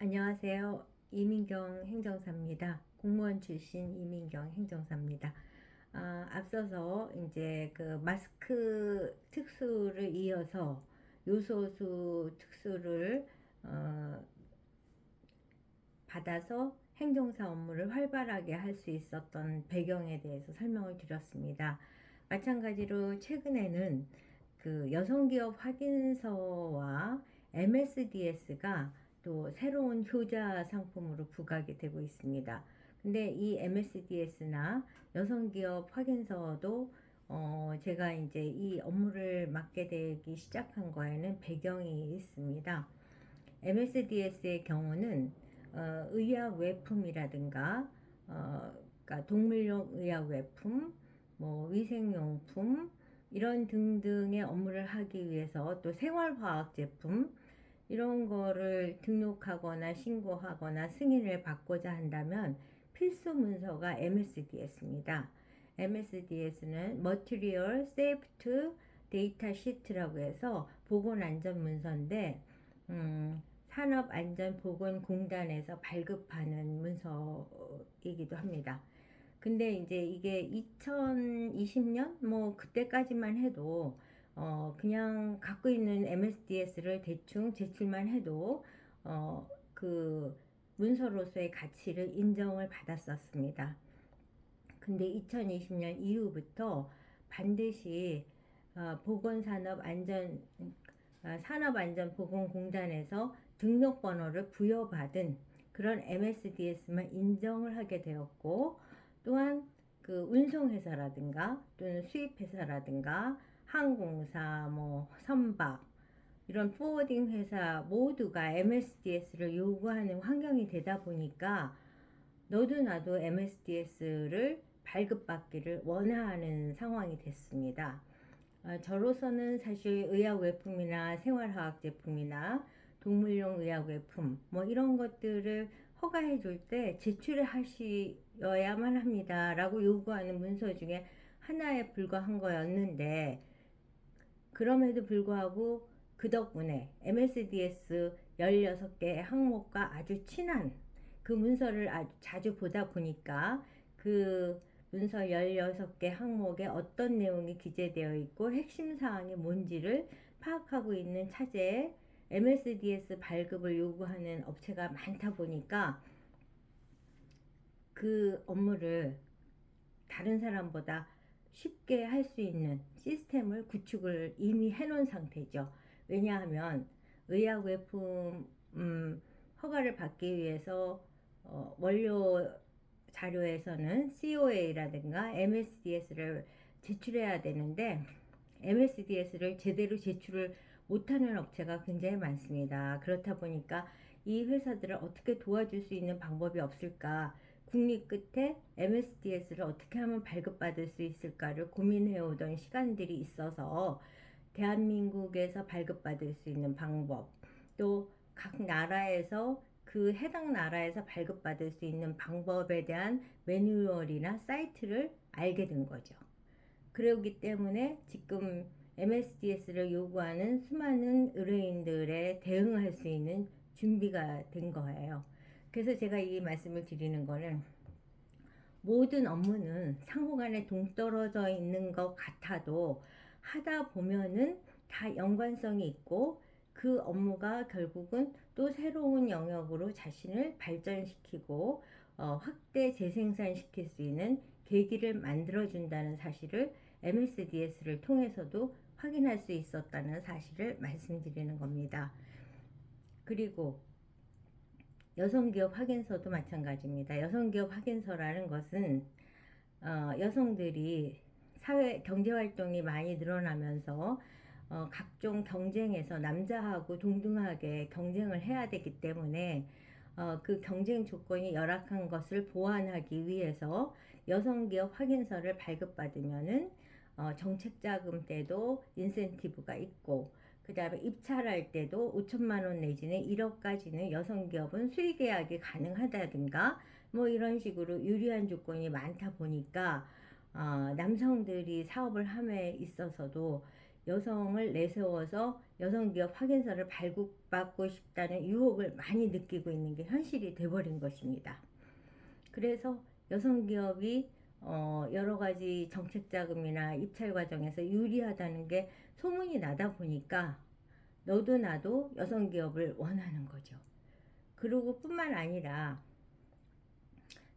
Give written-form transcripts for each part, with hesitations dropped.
안녕하세요. 이민경 행정사입니다. 공무원 출신 이민경 행정사입니다. 앞서서 이제 그 마스크 특수를 이어서 요소수 특수를 받아서 행정사 업무를 활발하게 할 수 있었던 배경에 대해서 설명을 드렸습니다. 마찬가지로 최근에는 그 여성기업 확인서와 MSDS가 또 새로운 효자 상품으로 부각이 되고 있습니다. 근데 이 MSDS나 여성기업 확인서도 제가 이제 이 업무를 맡게 되기 시작한 거에는 배경이 있습니다. MSDS의 경우는 의약 외품이라든가 그러니까 동물용 의약 외품, 뭐 위생용품 이런 등등의 업무를 하기 위해서 또 생활화학 제품 이런 거를 등록하거나 신고하거나 승인을 받고자 한다면 필수 문서가 MSDS입니다. MSDS는 Material Safety Data Sheet라고 해서 보건안전문서인데 산업안전보건공단에서 발급하는 문서이기도 합니다. 근데 이제 이게 2020년 뭐 그때까지만 해도 그냥 갖고 있는 MSDS를 대충 제출만 해도 그 문서로서의 가치를 인정을 받았었습니다. 근데 2020년 이후부터 반드시 산업안전보건공단에서 등록번호를 부여받은 그런 MSDS만 인정을 하게 되었고, 또한 그 운송회사라든가 또는 수입회사라든가 항공사, 뭐 선박 이런 포워딩 회사 모두가 MSDS를 요구하는 환경이 되다 보니까 너도 나도 MSDS를 발급받기를 원하는 상황이 됐습니다. 저로서는 사실 의약외품이나 생활화학 제품이나 동물용 의약외품 뭐 이런 것들을 허가해 줄 때 제출을 하셔야만 합니다 라고 요구하는 문서 중에 하나에 불과한 거였는데, 그럼에도 불구하고 그 덕분에 MSDS 16개 항목과 아주 친한 그 문서를 아주 자주 보다 보니까 그 문서 16개 항목에 어떤 내용이 기재되어 있고 핵심 사항이 뭔지를 파악하고 있는 차제에 MSDS 발급을 요구하는 업체가 많다 보니까 그 업무를 다른 사람보다 쉽게 할 수 있는 시스템을 구축을 이미 해놓은 상태죠. 왜냐하면 의약외품 허가를 받기 위해서 원료 자료에서는 COA라든가 MSDS를 제출해야 되는데 MSDS를 제대로 제출을 못하는 업체가 굉장히 많습니다. 그렇다 보니까 이 회사들을 어떻게 도와줄 수 있는 방법이 없을까, 국립 끝에 MSDS를 어떻게 하면 발급받을 수 있을까를 고민해 오던 시간들이 있어서 대한민국에서 발급받을 수 있는 방법, 또 각 나라에서 그 해당 나라에서 발급받을 수 있는 방법에 대한 매뉴얼이나 사이트를 알게 된 거죠. 그러기 때문에 지금 MSDS를 요구하는 수많은 의뢰인들의 대응할 수 있는 준비가 된 거예요. 그래서 제가 이 말씀을 드리는 거는, 모든 업무는 상호간에 동떨어져 있는 것 같아도 하다 보면은 다 연관성이 있고 그 업무가 결국은 또 새로운 영역으로 자신을 발전시키고 확대 재생산시킬 수 있는 계기를 만들어준다는 사실을 MSDS를 통해서도 확인할 수 있었다는 사실을 말씀드리는 겁니다. 그리고 여성기업 확인서도 마찬가지입니다. 여성기업 확인서라는 것은 여성들이 사회 경제활동이 많이 늘어나면서 각종 경쟁에서 남자하고 동등하게 경쟁을 해야 되기 때문에 그 경쟁 조건이 열악한 것을 보완하기 위해서 여성기업 확인서를 발급받으면은 정책자금 때도 인센티브가 있고, 그 다음에 입찰할 때도 5천만 원 내지는 1억까지는 여성기업은 수의계약이 가능하다든가 뭐 이런 식으로 유리한 조건이 많다 보니까 남성들이 사업을 함에 있어서도 여성을 내세워서 여성기업 확인서를 발급받고 싶다는 유혹을 많이 느끼고 있는 게 현실이 돼버린 것입니다. 그래서 여성기업이 여러 가지 정책자금이나 입찰 과정에서 유리하다는 게 소문이 나다 보니까 너도 나도 여성기업을 원하는 거죠. 그리고 뿐만 아니라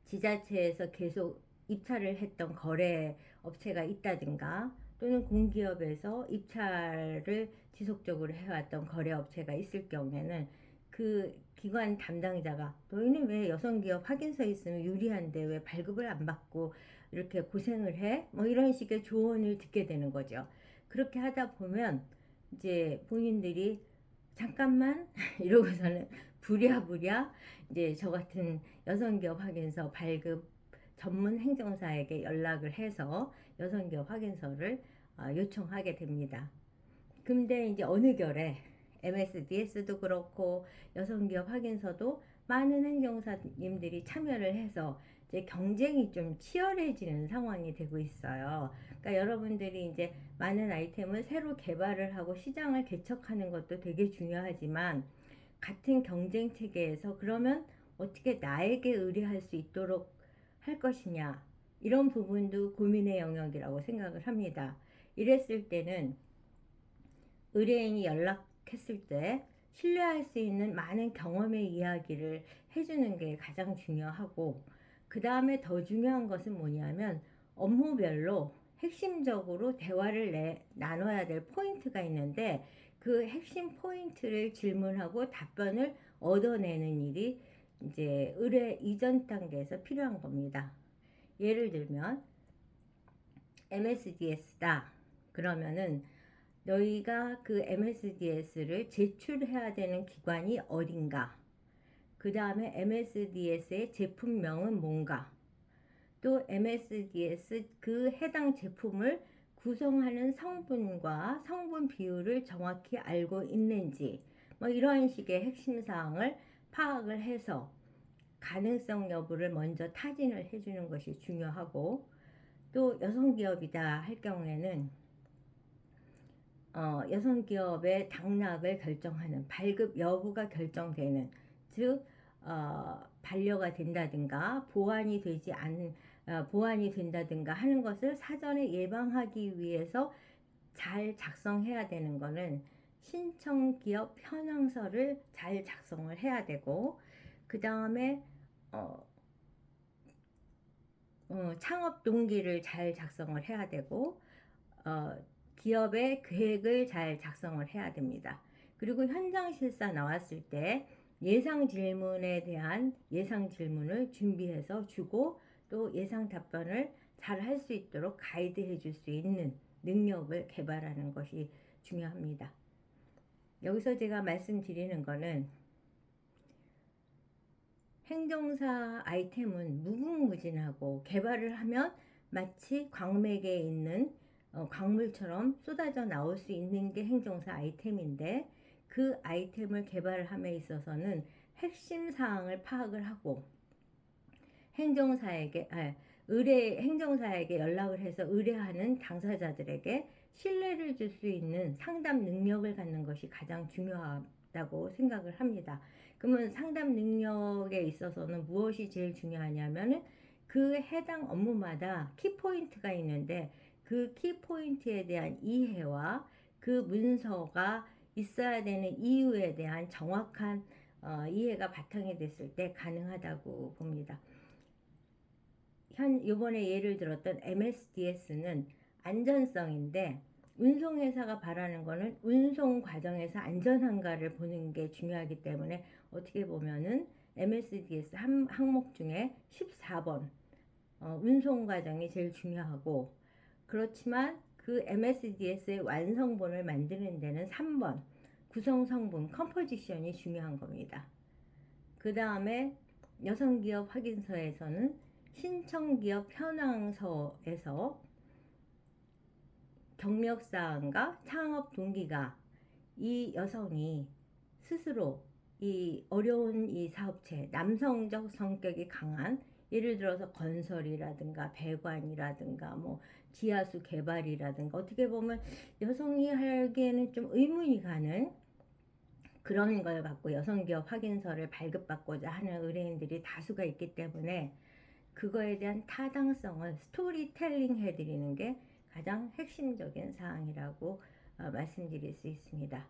지자체에서 계속 입찰을 했던 거래 업체가 있다든가 또는 공기업에서 입찰을 지속적으로 해왔던 거래 업체가 있을 경우에는 그 기관 담당자가 너희는 왜 여성기업 확인서 있으면 유리한데 왜 발급을 안 받고 이렇게 고생을 해? 뭐 이런 식의 조언을 듣게 되는 거죠. 그렇게 하다 보면 이제 본인들이 잠깐만 이러고서는 부랴부랴 이제 저 같은 여성기업 확인서 발급 전문 행정사에게 연락을 해서 여성기업 확인서를 요청하게 됩니다. 근데 이제 어느 결에 MSDS도 그렇고 여성기업 확인서도 많은 행정사님들이 참여를 해서 이제 경쟁이 좀 치열해지는 상황이 되고 있어요. 그러니까 여러분들이 이제 많은 아이템을 새로 개발을 하고 시장을 개척하는 것도 되게 중요하지만 같은 경쟁 체계에서 그러면 어떻게 나에게 의뢰할 수 있도록 할 것이냐, 이런 부분도 고민의 영역이라고 생각을 합니다. 이랬을 때는 의뢰인이 연락했을 때 신뢰할 수 있는 많은 경험의 이야기를 해주는 게 가장 중요하고, 그 다음에 더 중요한 것은 뭐냐면 업무별로 핵심적으로 대화를 나눠야 될 포인트가 있는데 그 핵심 포인트를 질문하고 답변을 얻어내는 일이 이제 의뢰 이전 단계에서 필요한 겁니다. 예를 들면 MSDS다. 그러면은 너희가 그 MSDS를 제출해야 되는 기관이 어딘가, 그 다음에 MSDS의 제품명은 뭔가, 또 MSDS 그 해당 제품을 구성하는 성분과 성분 비율을 정확히 알고 있는지, 뭐 이런 식의 핵심 사항을 파악을 해서 가능성 여부를 먼저 타진을 해주는 것이 중요하고, 또 여성기업이다 할 경우에는 여성기업의 당락을 결정하는 발급 여부가 결정되는, 즉 반려가 된다든가 보완이 된다든가 하는 것을 사전에 예방하기 위해서 잘 작성해야 되는 거는 신청기업 현황서를 잘 작성을 해야 되고, 그 다음에 창업 동기를 잘 작성을 해야 되고, 기업의 계획을 잘 작성을 해야 됩니다. 그리고 현장 실사 나왔을 때 예상 질문에 대한 예상 질문을 준비해서 주고, 또 예상 답변을 잘 할 수 있도록 가이드해 줄 수 있는 능력을 개발하는 것이 중요합니다. 여기서 제가 말씀드리는 거는 행정사 아이템은 무궁무진하고 개발을 하면 마치 광맥에 있는 광물처럼 쏟아져 나올 수 있는 게 행정사 아이템인데, 그 아이템을 개발함에 있어서는 핵심 사항을 파악을 하고 행정사에게 연락을 해서 의뢰하는 당사자들에게 신뢰를 줄 수 있는 상담 능력을 갖는 것이 가장 중요하다고 생각을 합니다. 그러면 상담 능력에 있어서는 무엇이 제일 중요하냐면은 그 해당 업무마다 키포인트가 있는데 그 키포인트에 대한 이해와 그 문서가 있어야 되는 이유에 대한 정확한 이해가 바탕이 됐을 때 가능하다고 봅니다. 요번에 예를 들었던 MSDS는 안전성인데, 운송회사가 바라는 거는 운송 과정에서 안전한가를 보는 게 중요하기 때문에 어떻게 보면은 MSDS 항목 중에 14번 운송 과정이 제일 중요하고, 그렇지만 그 MSDS의 완성본을 만드는 데는 3번 구성 성분 컴포지션이 중요한 겁니다. 그 다음에 여성기업 확인서에서는 신청기업 현황서에서 경력사항과 창업 동기가 이 여성이 스스로 이 어려운 이 사업체, 남성적 성격이 강한 예를 들어서 건설이라든가 배관이라든가 뭐 지하수 개발이라든가 어떻게 보면 여성이 하기에는 좀 의문이 가는 그런 걸 갖고 여성기업 확인서를 발급받고자 하는 의뢰인들이 다수가 있기 때문에 그거에 대한 타당성을 스토리텔링 해드리는 게 가장 핵심적인 사항이라고 말씀드릴 수 있습니다.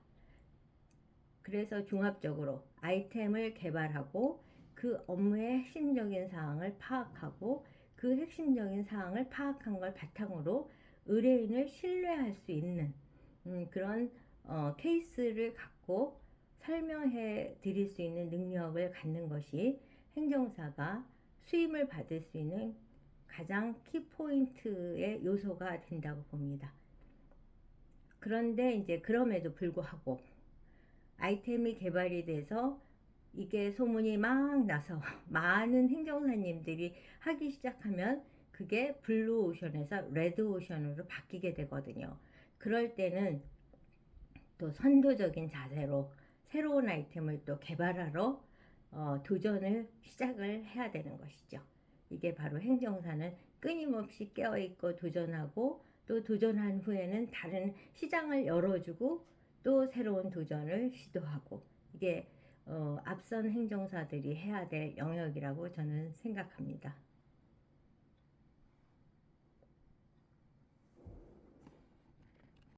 그래서 종합적으로 아이템을 개발하고 그 업무의 핵심적인 사항을 파악하고 그 핵심적인 사항을 파악한 걸 바탕으로 의뢰인을 신뢰할 수 있는 그런 케이스를 갖고 설명해 드릴 수 있는 능력을 갖는 것이 행정사가 수임을 받을 수 있는 가장 키포인트의 요소가 된다고 봅니다. 그런데 이제 그럼에도 불구하고 아이템이 개발이 돼서 이게 소문이 막 나서 많은 행정사님들이 하기 시작하면 그게 블루오션에서 레드오션으로 바뀌게 되거든요. 그럴 때는 또 선도적인 자세로 새로운 아이템을 또 개발하러 도전을 시작을 해야 되는 것이죠. 이게 바로 행정사는 끊임없이 깨어있고 도전하고 또 도전한 후에는 다른 시장을 열어주고 또 새로운 도전을 시도하고 이게 앞선 행정사들이 해야 될 영역이라고 저는 생각합니다.